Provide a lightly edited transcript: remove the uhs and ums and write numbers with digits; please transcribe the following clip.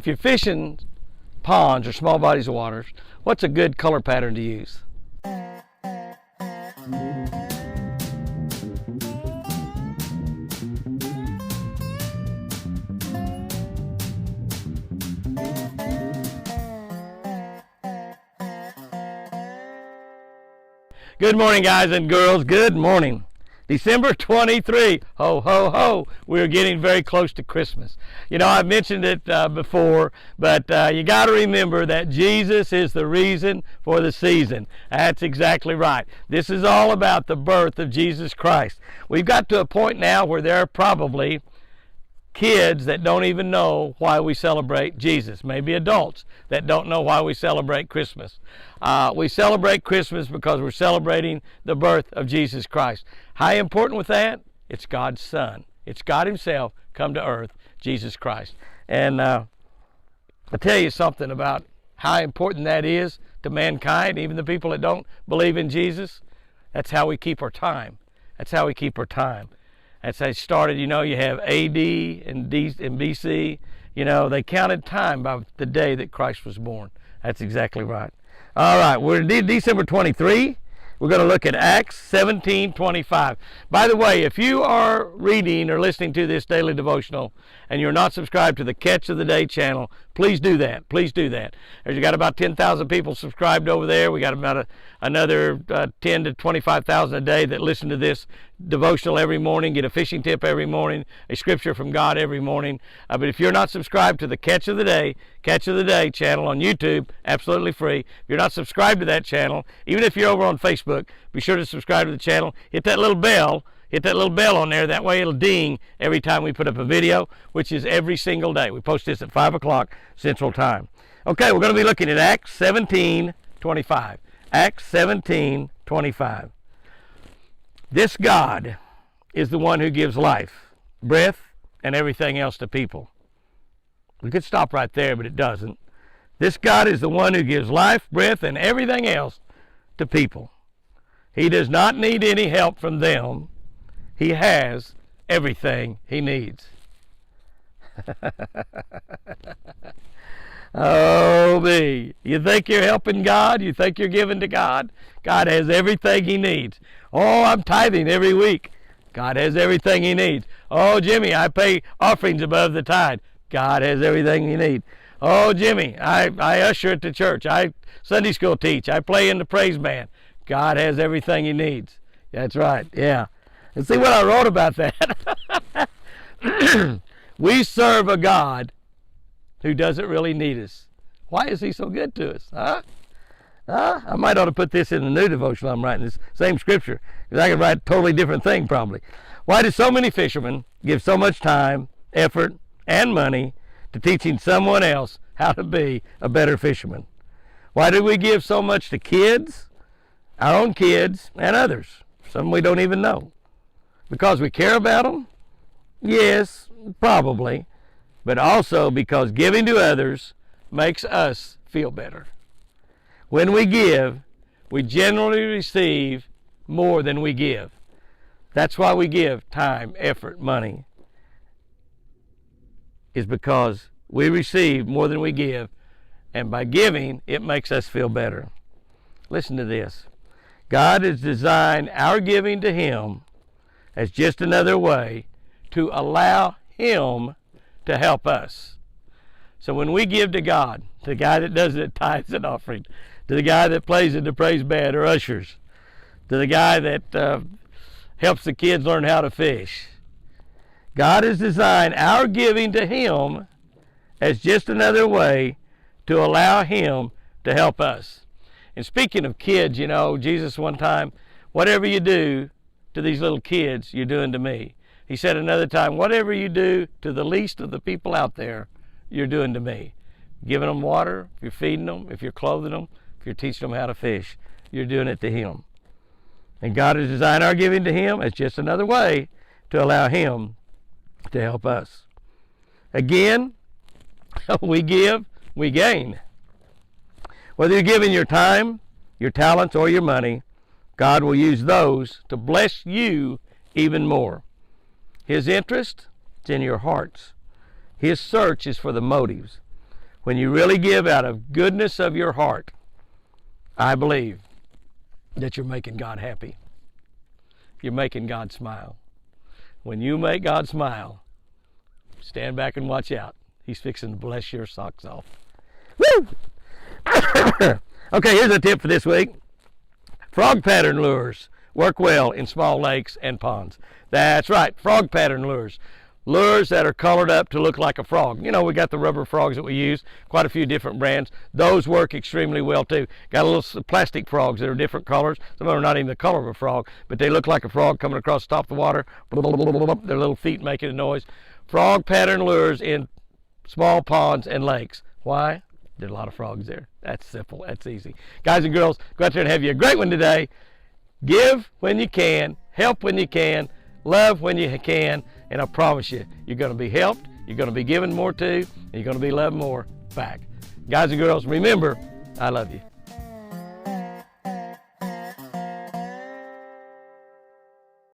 If you're fishing ponds or small bodies of waters, what's a good color pattern to use? Good morning, guys and girls. Good morning. December 23. Ho, ho, ho. We're getting very close to Christmas. You know, I've mentioned it before, but you got to remember that Jesus is the reason for the season. That's exactly right. This is all about the birth of Jesus Christ. We've got to a point now where there are probably kids that don't even know why we celebrate Jesus. Maybe adults that don't know why we celebrate Christmas. We celebrate Christmas because we're celebrating the birth of Jesus Christ. How important with that? It's God's Son. It's God Himself come to earth, Jesus Christ. And I'll tell you something about how important that is to mankind, even the people that don't believe in Jesus. That's how we keep our time. That's how we keep our time. That's how it started. You know, you have AD and BC. You know, they counted time by the day that Christ was born. That's exactly right. All right, we're December 23. We're going to look at Acts 17:25. By the way, if you are reading or listening to this daily devotional and you're not subscribed to the Catch of the Day channel, please do that. Please do that. There's got about 10,000 people subscribed over there. We got about another 10 to 25,000 a day that listen to this devotional every morning, get a fishing tip every morning, a scripture from God every morning. But if you're not subscribed to the Catch of the Day channel on YouTube, absolutely free. If you're not subscribed to that channel, even if you're over on Facebook, be sure to subscribe to the channel. Hit that little bell. Hit that little bell on there. That way it'll ding every time we put up a video, which is every single day. We post this at 5 o'clock Central Time. Okay, we're going to be looking at Acts 17:25. Acts 17:25. This God is the one who gives life, breath, and everything else to people. We could stop right there, but it doesn't. This God is the one who gives life, breath, and everything else to people. He does not need any help from them. He has everything he needs. Oh, me. You think you're helping God? You think you're giving to God? God has everything he needs. Oh, I'm tithing every week. God has everything he needs. Oh, Jimmy, I pay offerings above the tithe. God has everything he needs. Oh, Jimmy, I usher at the church. I Sunday school teach. I play in the praise band. God has everything he needs. That's right, yeah. And see what I wrote about that? We serve a God who doesn't really need us. Why is he so good to us? I might ought to put this in the new devotional I'm writing, this same scripture, because I could write a totally different thing probably. Why do so many fishermen give so much time, effort, and money to teaching someone else how to be a better fisherman? Why do we give so much to kids, our own kids, and others, some we don't even know? Because we care about them? Yes, probably. But also because giving to others makes us feel better. When we give, we generally receive more than we give. That's why we give time, effort, money. Is because we receive more than we give. And by giving, it makes us feel better. Listen to this. God has designed our giving to Him as just another way to allow Him to help us. So when we give to God, to the guy that does the tithes and offering, to the guy that plays in the praise band or ushers, to the guy that helps the kids learn how to fish, God has designed our giving to Him as just another way to allow Him to help us. And speaking of kids, you know, Jesus one time, whatever you do to these little kids, you're doing to me. He said another time, whatever you do to the least of the people out there, you're doing to me. Giving them water, if you're feeding them, if you're clothing them, if you're teaching them how to fish, you're doing it to Him. And God has designed our giving to Him as just another way to allow Him to help us. Again, we give, we gain. Whether you're giving your time, your talents, or your money, God will use those to bless you even more. His interest is in your hearts. His search is for the motives. When you really give out of goodness of your heart, I believe that you're making God happy. You're making God smile. When you make God smile, stand back and watch out. He's fixing to bless your socks off. Woo! Okay, here's a tip for this week. Frog pattern lures work well in small lakes and ponds. That's right, frog pattern lures. Lures that are colored up to look like a frog. You know, we got the rubber frogs that we use, quite a few different brands. Those work extremely well too. Got a little plastic frogs that are different colors. Some of them are not even the color of a frog, but they look like a frog coming across the top of the water. Their little feet making a noise. Frog pattern lures in small ponds and lakes. Why? There's a lot of frogs there. That's simple. That's easy. Guys and girls, go out there and have you a great one today. Give when you can. Help when you can. Love when you can. And I promise you, you're going to be helped. You're going to be given more to. And you're going to be loved more back. Guys and girls, remember, I love you.